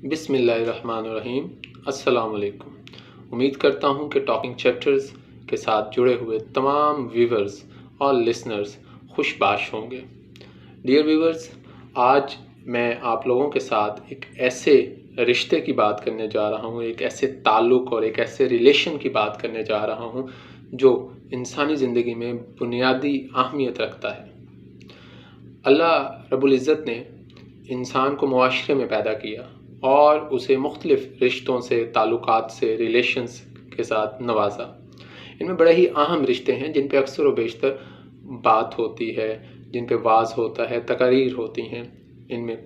बिस्मिल्लाहिर्रहमानिर्रहीम। अस्सलाम वालेकुम। उम्मीद करता हूँ कि टॉकिंग चैप्टर्स के साथ जुड़े हुए तमाम व्यूवर्स और लिसनर्स खुशबाश होंगे। डियर व्यूवर्स, आज मैं आप लोगों के साथ एक ऐसे रिश्ते की बात करने जा रहा हूँ, एक ऐसे ताल्लुक़ और एक ऐसे रिलेशन की बात करने जा रहा हूँ जो इंसानी ज़िंदगी में बुनियादी अहमियत रखता है। अल्लाह रब्बुल इज़्ज़त ने इंसान को मुआशरे में पैदा किया और उसे मुख्तलिफ़ रिश्तों से, ताल्लुकात से, रिलेशंस के साथ नवाजा। इनमें बड़े ही अहम रिश्ते हैं जिन पे अक्सर व बेशतर बात होती है, जिन पे वाज़ होता है, तकारीर होती हैं। इनमें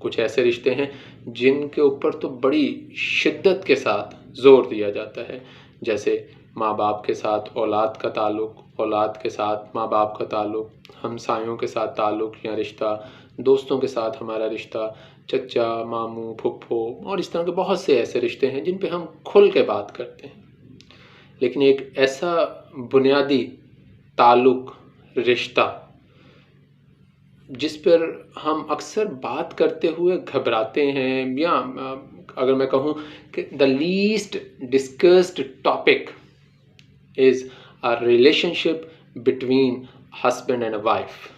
कुछ ऐसे रिश्ते हैं जिनके ऊपर तो बड़ी शिद्दत के साथ ज़ोर दिया जाता है, जैसे माँ बाप के साथ औलाद का ताल्लुक़, औलाद के साथ माँ बाप का ताल्लुक़, हमसायों के साथ ताल्लुक़ या रिश्ता, दोस्तों के साथ हमारा रिश्ता, चचा, मामू, फुप्पो और इस तरह के बहुत से ऐसे रिश्ते हैं जिन पे हम खुल के बात करते हैं। लेकिन एक ऐसा बुनियादी ताल्लुक़, रिश्ता जिस पर हम अक्सर बात करते हुए घबराते हैं, या अगर मैं कहूँ कि the least discussed topic is a relationship between husband and a wife.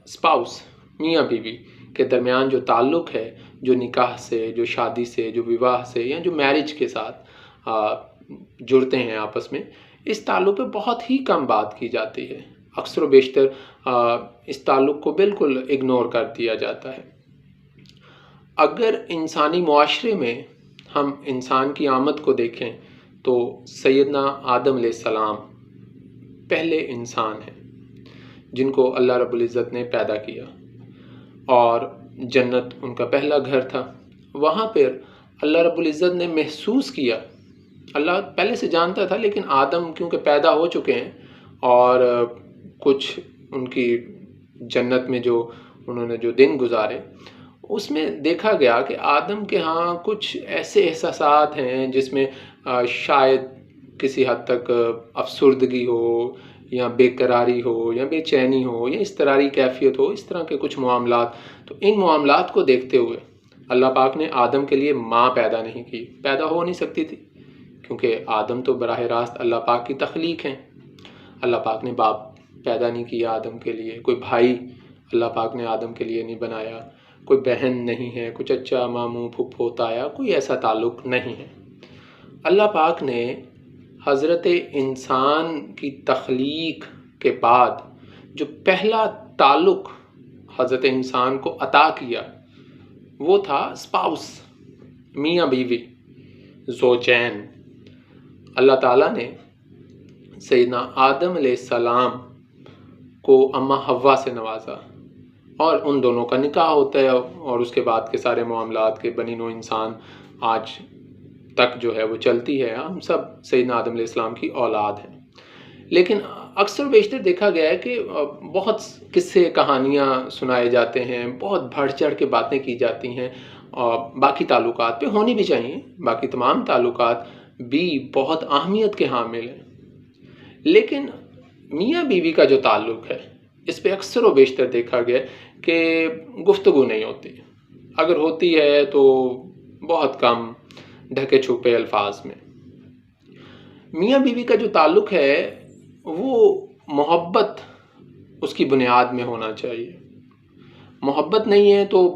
Spouse, मियाँ बीवी के दरमियान जो ताल्लुक़ है, जो निकाह से, जो शादी से, जो विवाह से या जो मैरिज के साथ जुड़ते हैं आपस में, इस ताल्लुक़ पे बहुत ही कम बात की जाती है। अक्सर व बेशतर इस ताल्लुक़ को बिल्कुल इग्नोर कर दिया जाता है। अगर इंसानी मुआशरे में हम इंसान की आमद को देखें तो सैयदना आदम अलैहिस्सलाम पहले इंसान हैं जिनको अल्लाह रब्बुल इज़्ज़त ने पैदा किया और जन्नत उनका पहला घर था। वहाँ पर अल्लाह रब्बुल इज़्ज़त ने महसूस किया, अल्लाह पहले से जानता था, लेकिन आदम क्योंकि पैदा हो चुके हैं और कुछ उनकी जन्नत में जो उन्होंने जो दिन गुजारे, उसमें देखा गया कि आदम के यहाँ कुछ ऐसे एहसासात हैं जिसमें शायद किसी हद तक अफसुर्दगी हो या बेकरारी हो या बेचैनी हो या इस तरह की कैफियत हो, इस तरह के कुछ मामलात। तो इन मामलात को देखते हुए अल्लाह पाक ने आदम के लिए माँ पैदा नहीं की, पैदा हो नहीं सकती थी, क्योंकि आदम तो बराह रास्त अल्लाह पाक की तख्लीक हैं। अल्लाह पाक ने बाप पैदा नहीं किया आदम के लिए, कोई भाई अल्लाह पाक ने आदम के लिए नहीं बनाया, कोई बहन नहीं है, कोई चचा, मामू, फुप्पो, ताया, कोई ऐसा ताल्लुक़ नहीं है। अल्लाह पाक ने हज़रत इंसान की तख्लीक के बाद जो पहला ताल्लुक़ हज़रत इंसान को अता किया वो था स्पाउस, मियाँ बीवी, ज़ौजैन। अल्लाह ताला ने सैयदना आदम अलैहिस्सलाम को अम्मा हव्वा से नवाजा और उन दोनों का निकाह होता है और उसके बाद के सारे मामलात के बनी नो इंसान आज तक जो है वो चलती है। हम सब सैयदना आदम अलैहिस्सलाम की औलाद हैं। लेकिन अक्सर बेशतर देखा गया है कि बहुत किस्से कहानियाँ सुनाए जाते हैं, बहुत बढ़ चढ़ के बातें की जाती हैं और बाकी ताल्लुकात पे होनी भी चाहिए, बाकी तमाम ताल्लुकात भी बहुत अहमियत के हामिल हैं। लेकिन मियाँ बीवी का जो ताल्लुक़ है, इस पे अक्सर व बेशतर देखा गया कि गुफ्तगू नहीं होती, अगर होती है तो बहुत कम ढके छुपे अल्फाज में। मियाँ बीवी का जो ताल्लुक़ है वो मोहब्बत उसकी बुनियाद में होना चाहिए। मोहब्बत नहीं है तो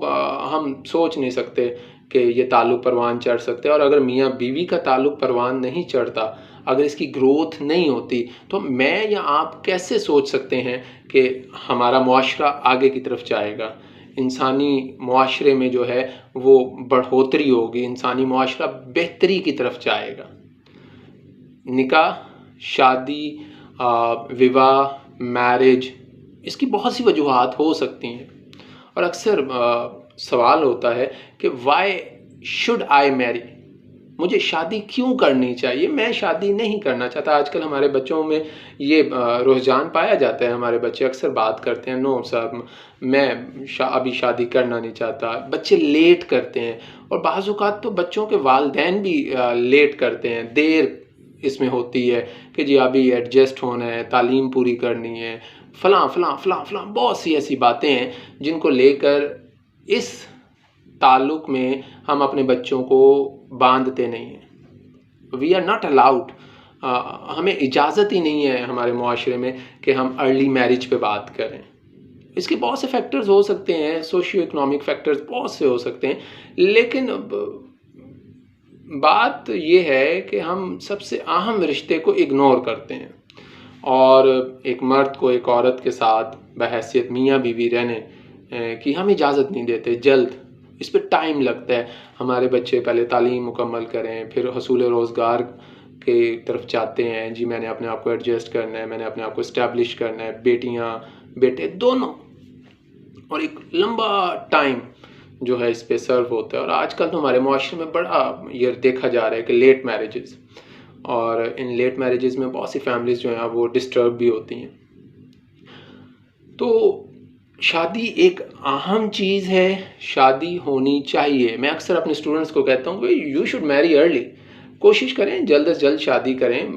हम सोच नहीं सकते कि ये ताल्लुक़ परवान चढ़ सकते हैं। और अगर मियाँ बीवी का ताल्लुक़ परवान नहीं चढ़ता, अगर इसकी ग्रोथ नहीं होती, तो मैं या आप कैसे सोच सकते हैं कि हमारा मुआशरा आगे की तरफ जाएगा, इंसानी मुआशरे में जो है वो बढ़ोतरी होगी, इंसानी मुआशरा बेहतरी की तरफ जाएगा। निकाह, शादी, विवाह, मैरिज, इसकी बहुत सी वजूहात हो सकती हैं और अक्सर सवाल होता है कि वाई शुड आई मैरी, मुझे शादी क्यों करनी चाहिए, मैं शादी नहीं करना चाहता। आजकल हमारे बच्चों में ये रुझान पाया जाता है, हमारे बच्चे अक्सर बात करते हैं, नो सर मैं अभी शादी करना नहीं चाहता। बच्चे लेट करते हैं और बाज़ औक़ात तो बच्चों के वालिदैन भी लेट करते हैं, देर इसमें होती है कि जी अभी एडजस्ट होना है, तालीम पूरी करनी है, फ़लाँ फ़लाँ फ़लाँ फ़लाँ, बहुत सी ऐसी बातें हैं जिनको लेकर इस ताल्लुक़ में हम अपने बच्चों को बांधते नहीं हैं। वी आर नॉट अलाउड, हमें इजाज़त ही नहीं है हमारे मुआशरे में कि हम अर्ली मैरिज पे बात करें। इसके बहुत से फैक्टर्स हो सकते हैं, सोशियो इकोनॉमिक फैक्टर्स बहुत से हो सकते हैं, लेकिन बात ये है कि हम सबसे अहम रिश्ते को इग्नोर करते हैं और एक मर्द को एक औरत के साथ बहैसियत मियाँ बीवी रहने की हम इजाज़त नहीं देते। जल्द इस पे टाइम लगता है। हमारे बच्चे पहले तालीम मुकम्मल करें, फिर हसूल रोज़गार के तरफ जाते हैं। जी मैंने अपने आप को एडजस्ट करना है, मैंने अपने आप को इस्टेब्लिश करना है, बेटियाँ बेटे दोनों, और एक लंबा टाइम जो है इस पे सर्व होता है। और आजकल तो हमारे मुआशरे में बड़ा ये देखा जा रहा है कि लेट मैरिजेस, और इन लेट मैरिजेस में बहुत सी फैमिलीज़ जो हैं वो डिस्टर्ब भी होती हैं। तो शादी एक अहम चीज़ है, शादी होनी चाहिए। मैं अक्सर अपने स्टूडेंट्स को कहता हूँ कि यू शुड मैरी अर्ली, कोशिश करें जल्द से जल्द शादी करें,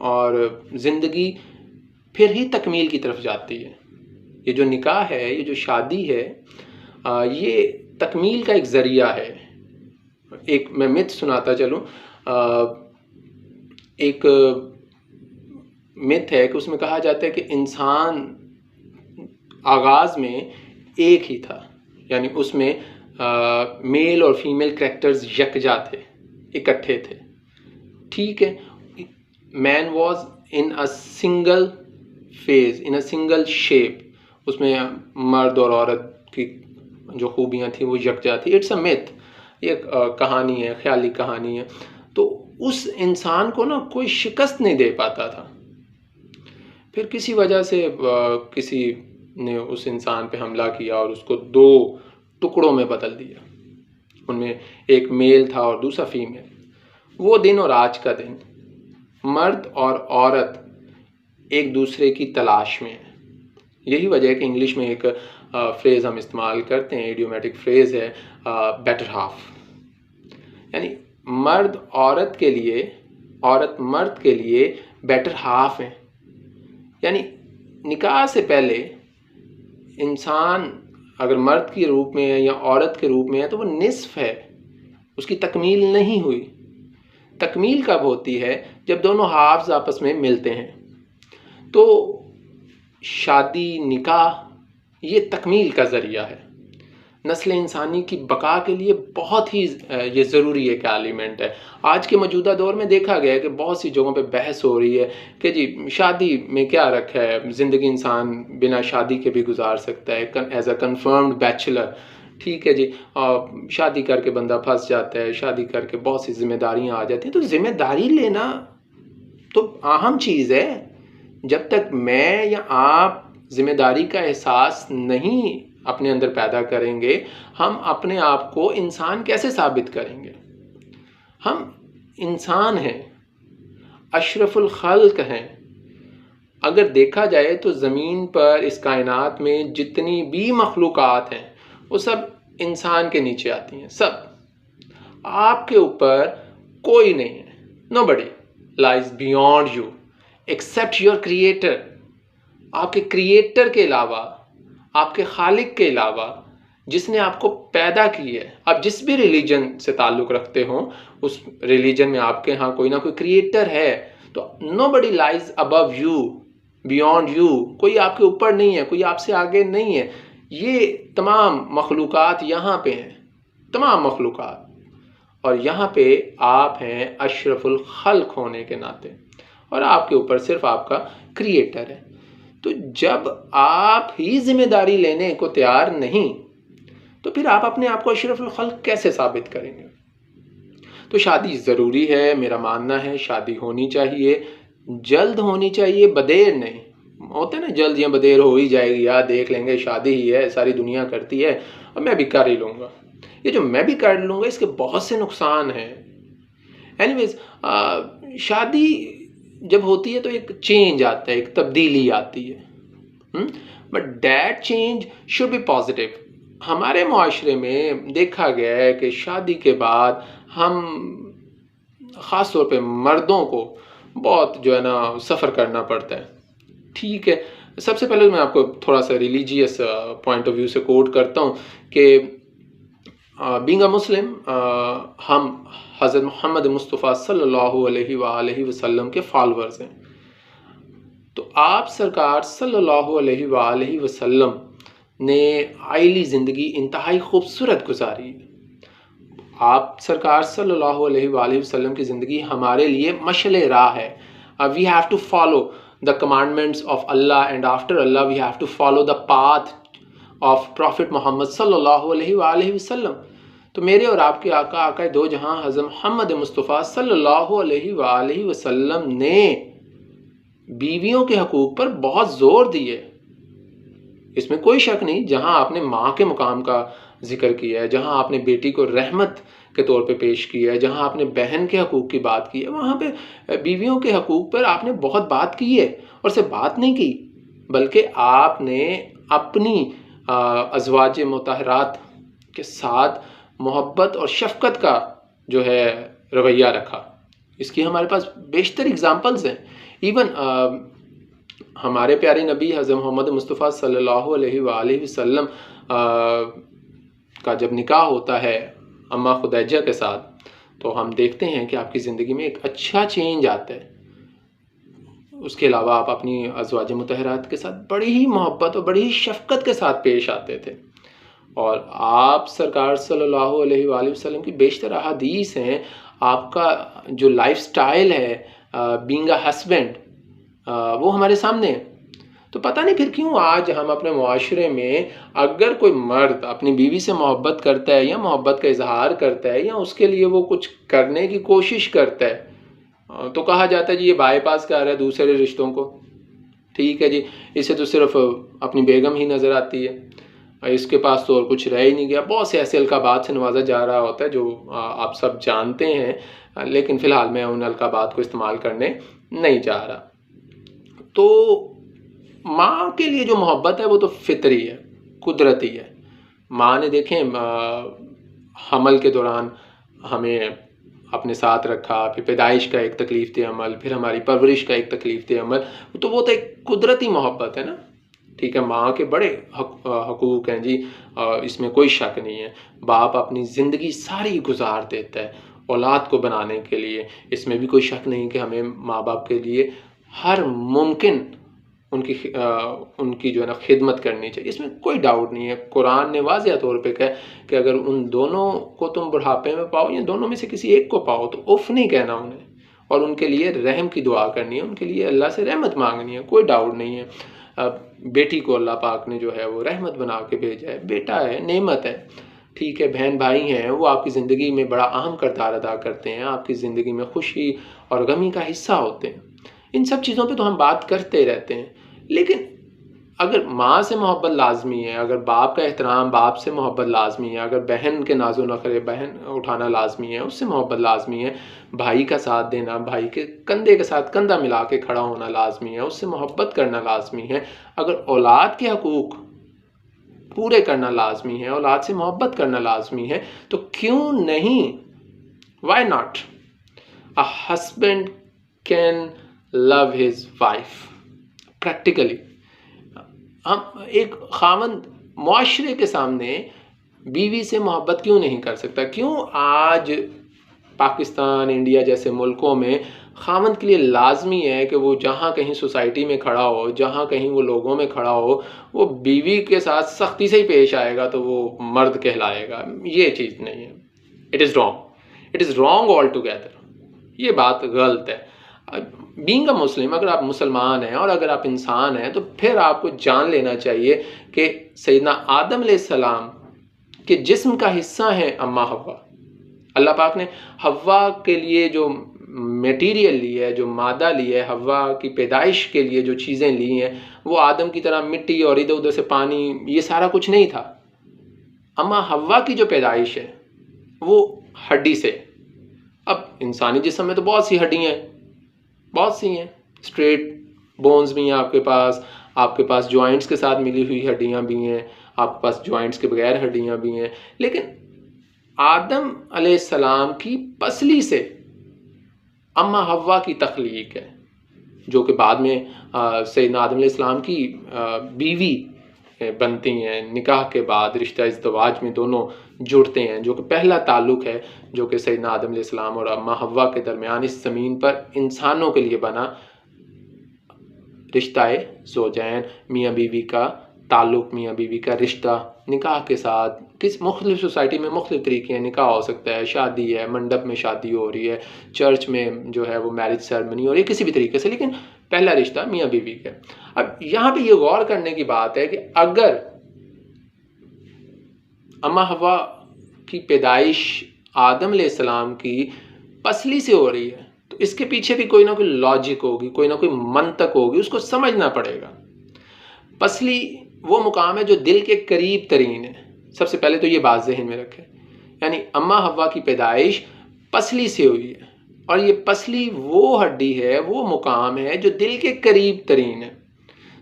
और ज़िंदगी फिर ही तकमील की तरफ जाती है। ये जो निकाह है, ये जो शादी है, ये तकमील का एक ज़रिया है। एक मैं मिथ सुनाता चलूँ, एक मिथ है कि उसमें कहा जाता है कि इंसान आगाज़ में एक ही था, यानी उसमें मेल और फीमेल कैरेक्टर्स यकजा थे, इकट्ठे थे। ठीक है, man was in a single phase, in a single shape, उसमें मर्द और औरत की जो खूबियाँ थी वो यकजा थी। इट्स अ मिथ, ये कहानी है, ख्याली कहानी है। तो उस इंसान को ना कोई शिकस्त नहीं दे पाता था। फिर किसी वजह से किसी ने उस इंसान पे हमला किया और उसको 2 टुकड़ों में बदल दिया। उनमें एक मेल था और दूसरा फीमेल। वो दिन और आज का दिन, मर्द और औरत एक दूसरे की तलाश में है। यही वजह है कि इंग्लिश में एक फ्रेज़ हम इस्तेमाल करते हैं, इडियोमेटिक फ्रेज़ है बेटर हाफ, यानी मर्द औरत के लिए, औरत मर्द के लिए बेटर हाफ है। यानी निकाह से पहले इंसान अगर मर्द के रूप में है या औरत के रूप में है तो वो निस्फ है, उसकी तकमील नहीं हुई। तकमील कब होती है? जब दोनों हाफ्स आपस में मिलते हैं। तो शादी, निकाह ये तकमील का ज़रिया है। नस्ल इंसानी की बका के लिए बहुत ही ये ज़रूरी एक एलिमेंट है। आज के मौजूदा दौर में देखा गया है कि बहुत सी जगहों पे बहस हो रही है कि जी शादी में क्या रखा है, ज़िंदगी इंसान बिना शादी के भी गुजार सकता है, एज अ कन्फर्म्ड बैचलर। ठीक है जी, शादी करके बंदा फंस जाता है, शादी करके बहुत सी जिम्मेदारियाँ आ जाती हैं। तो जिम्मेदारी लेना तो अहम चीज़ है। जब तक मैं या आप जिम्मेदारी का एहसास नहीं अपने अंदर पैदा करेंगे, हम अपने आप को इंसान कैसे साबित करेंगे? हम इंसान हैं, अशरफुल खल्क हैं। अगर देखा जाए तो ज़मीन पर इस कायनात में जितनी भी मखलूक़ात हैं वो सब इंसान के नीचे आती हैं। सब आपके ऊपर कोई नहीं है। Nobody lies beyond you except your creator. आपके क्रिएटर के अलावा, आपके खालिक के अलावा, जिसने आपको पैदा की है, आप जिस भी रिलीजन से ताल्लुक़ रखते हो, उस रिलीजन में आपके यहाँ कोई ना कोई क्रिएटर है। तो nobody lies above you, beyond you. कोई आपके ऊपर नहीं है, कोई आपसे आगे नहीं है। ये तमाम मखलूक़ात यहाँ पे हैं, तमाम मखलूक़ात, और यहाँ पे आप हैं अशरफुल खल्क होने के नाते, और आपके ऊपर सिर्फ आपका क्रिएटर है। तो जब आप ही जिम्मेदारी लेने को तैयार नहीं, तो फिर आप अपने आप को अशरफुल खल्क कैसे साबित करेंगे? तो शादी ज़रूरी है, मेरा मानना है शादी होनी चाहिए, जल्द होनी चाहिए, बदेर नहीं। होते ना जल्द या बदेर हो ही जाएगी, यार देख लेंगे, शादी ही है, सारी दुनिया करती है और मैं भी कर ही लूँगा। ये जो मैं भी कर लूँगा, इसके बहुत से नुकसान हैं। एनीवेज, शादी जब होती है तो एक चेंज आता है, एक तब्दीली आती है, but that change should be positive. हमारे मुआशरे में देखा गया है कि शादी के बाद हम ख़ास तौर पे मर्दों को बहुत जो है ना सफ़र करना पड़ता है। ठीक है, सबसे पहले मैं आपको थोड़ा सा रिलीजियस पॉइंट ऑफ व्यू से कोट करता हूँ कि बीइंग अ मुस्लिम, हम हज़रत मोहम्मद मुस्तफ़ा सल्लल्लाहु अलैहि वसल्लम के फॉलोअर्स हैं। तो आप सरकार सल्लल्लाहु अलैहि वसल्लम ने आइली ज़िंदगी इंतहाई खूबसूरत गुजारी। आप सरकार सल्लल्लाहु अलैहि वसल्लम की ज़िंदगी हमारे लिए मशअल राह है। We have to follow the commandments of Allah, and after Allah we have to follow the path of prophet Muhammad सल्लल्लाहु अलैहि वसल्लम। तो मेरे और आपके आका दो जहां हज़रत मोहम्मद मुस्तफ़ा सल्लल्लाहु अलैहि वसल्लम ने बीवियों के हकूक़ पर बहुत ज़ोर दिए, इसमें कोई शक नहीं। जहां आपने माँ के मुकाम का जिक्र किया है, जहां आपने बेटी को रहमत के तौर पे पेश किया है, जहां आपने बहन के हकूक़ की बात की है, वहाँ पे बीवियों के हकूक़ पर आपने बहुत बात की है। और सिर्फ बात नहीं की, बल्कि आपने अपनी अज़वाज मुतहरात के साथ मोहब्बत और शफ़क़त का जो है रवैया रखा। इसकी हमारे पास बेशतर एग्ज़ाम्पल्स हैं। इवन हमारे प्यारे नबी हज़रत मोहम्मद मुस्तफ़ा सल्लल्लाहु अलैहि वसल्लम का जब निकाह होता है अम्मा खुदैजा के साथ, तो हम देखते हैं कि आपकी ज़िंदगी में एक अच्छा चेंज आता है। उसके अलावा आप अपनी अज़वाज मुतहरात के साथ बड़ी ही मोहब्बत और बड़ी ही शफ़क़त के साथ पेश आते थे। और आप सरकार सल्लल्लाहु अलैहि वसल्लम की बेशतर अहादीस हैं। आपका जो लाइफ़स्टाइल है बीइंग अ हस्बैंड, वो हमारे सामने है। तो पता नहीं फिर क्यों आज हम अपने मुआशरे में अगर कोई मर्द अपनी बीवी से मोहब्बत करता है या मोहब्बत का इजहार करता है या उसके लिए वो कुछ करने की कोशिश करता है, तो कहा जाता है जी ये बाईपास कर रहा है दूसरे रिश्तों को। ठीक है जी, इसे तो सिर्फ अपनी बेगम ही नज़र आती है, इसके पास तो और कुछ रह ही नहीं गया। बहुत से ऐसे अलकाबात से नवाजा जा रहा होता है जो आप सब जानते हैं, लेकिन फ़िलहाल मैं उन अलकाबात को इस्तेमाल करने नहीं जा रहा। तो माँ के लिए जो मोहब्बत है वो तो फितरी है, कुदरती है। माँ ने देखें हमल के दौरान हमें अपने साथ रखा, फिर पैदाइश का एक तकलीफ़ अमल, फिर हमारी परवरिश का एक तकलीफ़ अमल, तो वो तो एक कुदरती मोहब्बत है ना। ठीक है, माँ के बड़े हकूक़ हैं जी, इसमें कोई शक नहीं है। बाप अपनी ज़िंदगी सारी गुजार देता है औलाद को बनाने के लिए, इसमें भी कोई शक नहीं कि हमें माँ बाप के लिए हर मुमकिन उनकी जो है ना खिदमत करनी चाहिए, इसमें कोई डाउट नहीं है। कुरान ने वाज़िया तौर पे कहा कि अगर उन दोनों को तुम बुढ़ापे में पाओ या दोनों में से किसी एक को पाओ तो उफ़ नहीं कहना उन्हें, और उनके लिए रहम की दुआ करनी है, उनके लिए अल्लाह से रहमत मांगनी है, कोई डाउट नहीं है। बेटी को अल्लाह पाक ने जो है वो रहमत बना के भेजा है, बेटा है, नेमत है। ठीक है, बहन भाई हैं, वो आपकी ज़िंदगी में बड़ा अहम किरदार अदा करते हैं, आपकी ज़िंदगी में खुशी और गमी का हिस्सा होते हैं। इन सब चीज़ों पे तो हम बात करते रहते हैं, लेकिन अगर माँ से मोहब्बत लाजमी है, अगर बाप का एहतराम बाप से मोहब्बत लाजमी है, अगर बहन के नाज़ो नखरे बहन उठाना लाजमी है, उससे मोहब्बत लाजमी है, भाई का साथ देना, भाई के कंधे के साथ कंधा मिला के खड़ा होना लाजमी है, उससे मोहब्बत करना लाजमी है, अगर औलाद के हकूक़ पूरे करना लाजमी है, औलाद से मोहब्बत करना लाजमी है, तो क्यों नहीं, why not, a husband can love his wife practically. हम एक खामंद मुआशरे के सामने बीवी से मोहब्बत क्यों नहीं कर सकता? क्यों आज पाकिस्तान, इंडिया जैसे मुल्कों में खामंद के लिए लाजमी है कि वो जहाँ कहीं सोसाइटी में खड़ा हो, जहाँ कहीं वो लोगों में खड़ा हो, वो बीवी के साथ सख्ती से ही पेश आएगा तो वो मर्द कहलाएगा? ये चीज़ नहीं है। It is wrong all together. ये बात गलत है। बीइंग अ मुस्लिम, अगर आप मुसलमान हैं और अगर आप इंसान हैं, तो फिर आपको जान लेना चाहिए कि सैयदना आदम अलैहिस्सलाम के जिस्म का हिस्सा है अम्मा हव्वा। अल्लाह पाक ने हव्वा के लिए जो मटेरियल लिया है, जो मादा लिया है, हव्वा की पैदाइश के लिए जो चीज़ें ली हैं, वो आदम की तरह मिट्टी और इधर उधर से पानी, ये सारा कुछ नहीं था। अम्मा हव्वा की जो पैदाइश है वो हड्डी से। अब इंसानी जिस्म में तो बहुत सी हड्डियाँ हैं, बहुत सी हैं, स्ट्रेट बोन्स भी हैं आपके पास जॉइंट्स के साथ मिली हुई हड्डियाँ भी हैं, आपके पास जॉइंट्स के बगैर हड्डियाँ भी हैं। लेकिन आदम अलैहिस्सलाम की पसली से अम्मा हव्वा की तख्लीक है, जो कि बाद में सैयदना आदम अलैहिस्सलाम की बीवी बनती हैं, निकाह के बाद रिश्ता इज़्दिवाज में दोनों जुड़ते हैं, जो कि पहला ताल्लुक़ है जो कि सैयदना आदम अलैहिस्सलाम और अम्मा हव्वा के दरमियान इस ज़मीन पर इंसानों के लिए बना रिश्ता ज़ौजैन, मियाँ बीवी का ताल्लुक़, मियाँ बीवी का रिश्ता निकाह के साथ। किस मुख्तलिफ़ सोसाइटी में मुख्तलिफ़ तरीके हैं, निकाह हो सकता है, शादी है, मंडप में शादी हो रही है, चर्च में जो है वो मैरिज सेरेमनी हो रही है, किसी भी तरीके से, लेकिन पहला रिश्ता मियाँ बीवी का। अब यहाँ पे ये गौर करने की बात है कि अगर अम्मा हव्वा की पैदाइश आदम अलैहिस्सलाम की पसली से हो रही है, तो इसके पीछे भी कोई ना कोई लॉजिक होगी, कोई ना कोई मंतक होगी, उसको समझना पड़ेगा। पसली वो मुकाम है जो दिल के करीब तरीन है, सबसे पहले तो ये बात ज़हन में रखें। यानी अम्मा हव्वा की पैदाइश पसली से हुई है, और ये पसली वो हड्डी है, वो मुकाम है जो दिल के करीब तरीन है।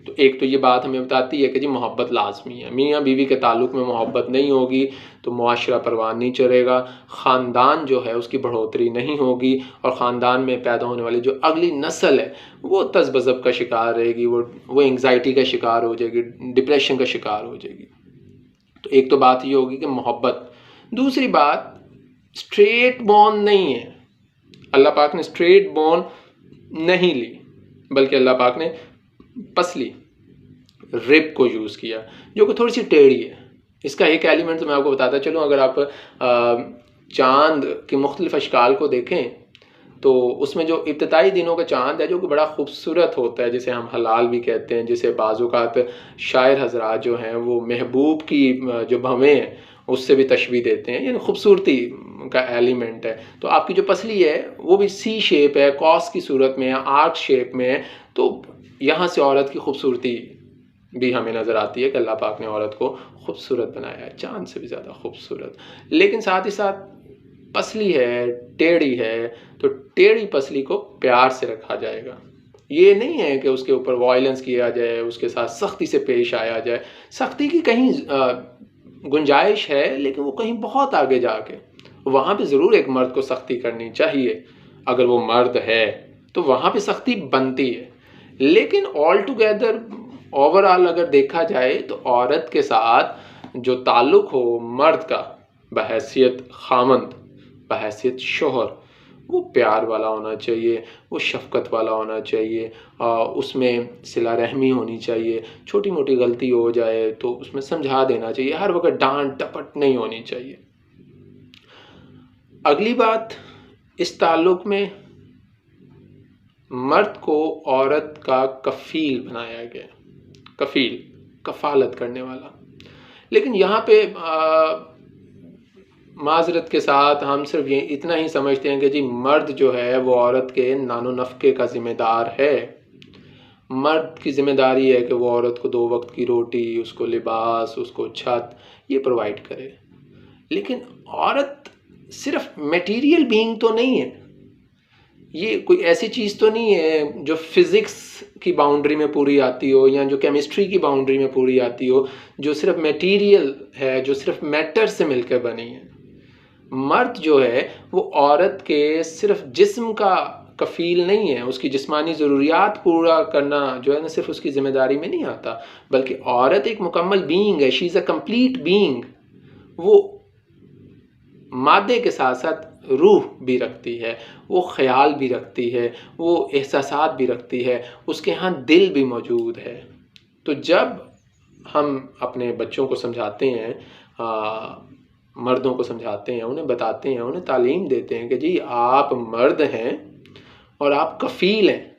तो एक तो ये बात हमें बताती है कि जी मोहब्बत लाजमी है। मियाँ बीवी के ताल्लुक़ में मोहब्बत नहीं होगी तो मुआशरा परवान नहीं चलेगा, ख़ानदान जो है उसकी बढ़ोतरी नहीं होगी, और ख़ानदान में पैदा होने वाली जो अगली नस्ल है वो तज़्बज़ब का शिकार रहेगी, वो एंग्जाइटी का शिकार हो जाएगी, डिप्रेशन का शिकार हो जाएगी। तो एक तो बात ये होगी कि मोहब्बत। दूसरी बात, स्ट्रेट बॉर्न नहीं है, अल्लाह पाक ने स्ट्रेट बॉर्न नहीं ली, बल्कि अल्लाह पाक ने पसली रिब को यूज़ किया, जो कि थोड़ी सी टेढ़ी है। इसका एक एलिमेंट तो मैं आपको बताता चलूँ, अगर आप चाँद के मुख्तलिफ़ अशकाल को देखें तो उसमें जो इब्तदाई दिनों का चाँद है जो कि बड़ा खूबसूरत होता है, जिसे हम हलाल भी कहते हैं, जिसे बाज़-औक़ात शायर हज़रात जो हैं वो महबूब की जो भवें हैं उससे भी तशबीह देते हैं, यानी खूबसूरती का एलिमेंट है। तो आपकी जो पसली है वो भी सी शेप है, कॉस की सूरत में है, आर्क शेप में है, तो यहाँ से औरत की खूबसूरती भी हमें नज़र आती है कि अल्लाह पाक ने औरत को खूबसूरत बनाया है, चाँद से भी ज़्यादा खूबसूरत। लेकिन साथ ही साथ पसली है, टेढ़ी है, तो टेढ़ी पसली को प्यार से रखा जाएगा। ये नहीं है कि उसके ऊपर वायलेंस किया जाए, उसके साथ सख्ती से पेश आया जाए। सख्ती की कहीं गुंजाइश है, लेकिन वो कहीं बहुत आगे जाके, वहाँ पे ज़रूर एक मर्द को सख्ती करनी चाहिए। अगर वो मर्द है तो वहाँ पे सख्ती बनती है, लेकिन ऑल टुगेदर ओवरऑल अगर देखा जाए तो औरत के साथ जो ताल्लुक़ हो मर्द का बहैसियत खामंद, बहैसियत शोहर, वो प्यार वाला होना चाहिए, वो शफ़क़त वाला होना चाहिए, उसमें सिला रहमी होनी चाहिए। छोटी मोटी गलती हो जाए तो उसमें समझा देना चाहिए, हर वक्त डांट टपट नहीं होनी चाहिए। अगली बात, इस ताल्लुक़ में मर्द को औरत का कफ़ील बनाया गया, कफ़ील, कफ़ालत करने वाला। लेकिन यहाँ पे माज़रत के साथ हम सिर्फ ये इतना ही समझते हैं कि जी मर्द जो है वो औरत के नानो नफ़क़े का ज़िम्मेदार है। मर्द की ज़िम्मेदारी है कि वो औरत को 2 वक्त की रोटी, उसको लिबास, उसको छत, ये प्रोवाइड करे। लेकिन औरत सिर्फ मटेरियल बीइंग तो नहीं है, ये कोई ऐसी चीज़ तो नहीं है जो फिज़िक्स की बाउंड्री में पूरी आती हो, या जो केमिस्ट्री की बाउंड्री में पूरी आती हो, जो सिर्फ मटेरियल है, जो सिर्फ मैटर से मिलकर बनी है। मर्द जो है वो औरत के सिर्फ जिस्म का कफ़ील नहीं है, उसकी जिस्मानी ज़रूरियात पूरा करना जो है ना सिर्फ उसकी ज़िम्मेदारी में नहीं आता, बल्कि औरत एक मुकम्मल बीइंग है, she is a complete being. वो मादे के साथ साथ रूह भी रखती है, वो ख़याल भी रखती है, वो एहसासात भी रखती है, उसके यहाँ दिल भी मौजूद है। तो जब हम अपने बच्चों को समझाते हैं, मर्दों को समझाते हैं, उन्हें बताते हैं, उन्हें तालीम देते हैं कि जी आप मर्द हैं और आप कफ़ील हैं,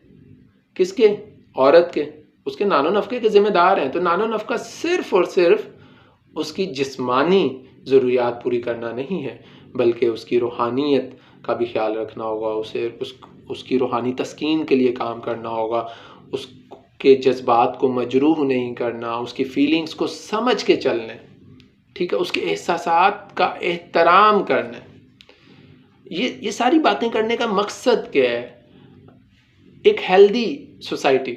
किसके? औरत के, उसके नानो नफ़क़े के ज़िम्मेदार हैं। तो नानो नफ़क़ा सिर्फ़ और सिर्फ उसकी जिस्मानी ज़रूरियात पूरी करना नहीं है, बल्कि उसकी रूहानियत का भी ख्याल रखना होगा, उसकी रूहानी तस्कीन के लिए काम करना होगा, उसके जज्बात को मजरूह नहीं करना, उसकी फ़ीलिंग्स को समझ के चलना, ठीक है, उसके एहसासात का एहतराम करना। ये सारी बातें करने का मकसद क्या है? एक हेल्दी सोसाइटी,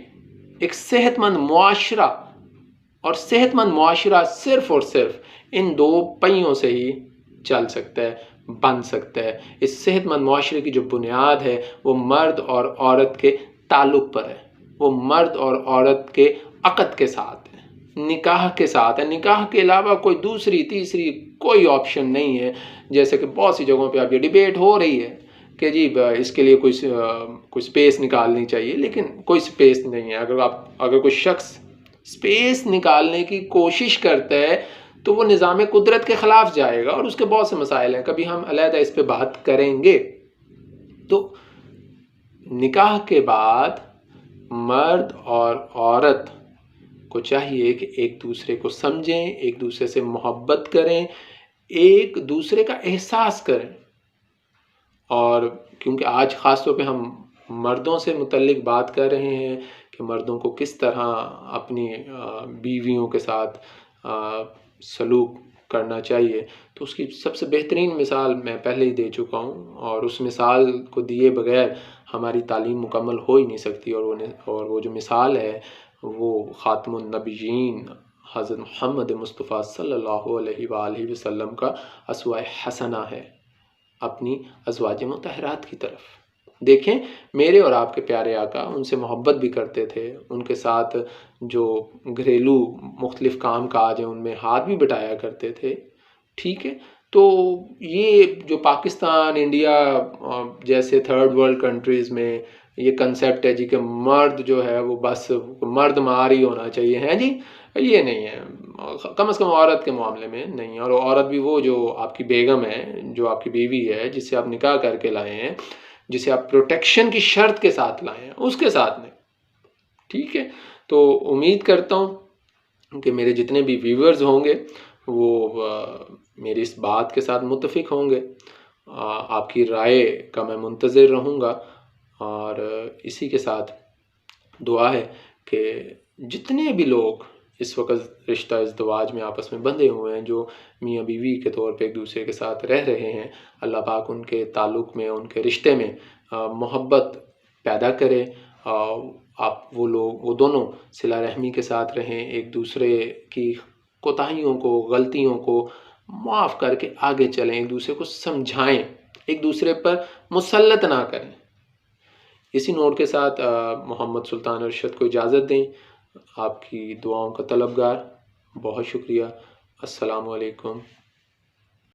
एक सेहतमंद मुआशरा, और सेहतमंद मुआशरा सिर्फ़ और सिर्फ इन 2 पहियों से ही चल सकता है, बन सकता है। इस सेहतमंद मुआशरे की जो बुनियाद है वो मर्द और औरत के ताल्लुक़ पर है, वो मर्द और औरत के अक़द के साथ है। निकाह के साथ है। निकाह के अलावा कोई दूसरी तीसरी कोई ऑप्शन नहीं है। जैसे कि बहुत सी जगहों पे अब ये डिबेट हो रही है कि जी इसके लिए कोई स्पेस निकालनी चाहिए, लेकिन कोई स्पेस नहीं है। अगर कोई शख्स स्पेस निकालने की कोशिश करता है तो वो निज़ाम कुदरत के ख़िलाफ़ जाएगा, और उसके बहुत से मसाइल हैं, कभी हम अलहदा इस पे बात करेंगे। तो निकाह के बाद मर्द और औरत को चाहिए कि एक दूसरे को समझें, एक दूसरे से मोहब्बत करें, एक दूसरे का एहसास करें। और क्योंकि आज ख़ास तौर पे हम मर्दों से मुतल्लिक बात कर रहे हैं कि मर्दों को किस तरह अपनी बीवियों के साथ सलूक करना चाहिए, तो उसकी सबसे बेहतरीन मिसाल मैं पहले ही दे चुका हूँ, और उस मिसाल को दिए बगैर हमारी तालीम मुकम्मल हो ही नहीं सकती। और वो जो मिसाल है वो ख़ातमुन नबिय्यीन हज़रत मोहम्मद मुस्तफ़ा सल्लल्लाहु अलैहि वसल्लम का अस्वा हसना है अपनी अज़वाज मुतहरात की तरफ। देखें, मेरे और आपके प्यारे आका उनसे मोहब्बत भी करते थे, उनके साथ जो घरेलू मुख्तलिफ़ काम काज हैं उनमें हाथ भी बटाया करते थे। ठीक है, तो ये जो पाकिस्तान, इंडिया जैसे थर्ड वर्ल्ड कंट्रीज़ में ये कंसेप्ट है जी कि मर्द जो है वो बस मर्द मार ही होना चाहिए, है जी, ये नहीं है। कम से कम औरत के मामले में नहीं है। और औरत भी वो जो आपकी बेगम है, जो आपकी बीवी है, जिससे आप निकाह करके लाए हैं, जिसे आप प्रोटेक्शन की शर्त के साथ लाए हैं, उसके साथ नहीं। ठीक है, तो उम्मीद करता हूँ कि मेरे जितने भी व्यूअर्स होंगे वो मेरी इस बात के साथ मुत्तफिक होंगे। आपकी राय का मैं मुंतज़िर रहूँगा, और इसी के साथ दुआ है कि जितने भी लोग इस वक्त रिश्ता इज़्दिवाज में आपस में बंधे हुए हैं, जो मियाँ बीवी के तौर पे एक दूसरे के साथ रह रहे हैं, अल्लाह पाक उनके ताल्लुक़ में, उनके रिश्ते में मोहब्बत पैदा करे। आप वो दोनों सिला रहमी के साथ रहें, एक दूसरे की कोताहियों को, गलतियों को माफ़ करके आगे चलें, एक दूसरे को समझाएं, एक दूसरे पर मुसल्लत ना करें। इसी नोट के साथ मोहम्मद सुल्तान अरशद को इजाज़त दें। आपकी दुआओं का तलबगार। बहुत शुक्रिया। अस्सलामु अलैकुम।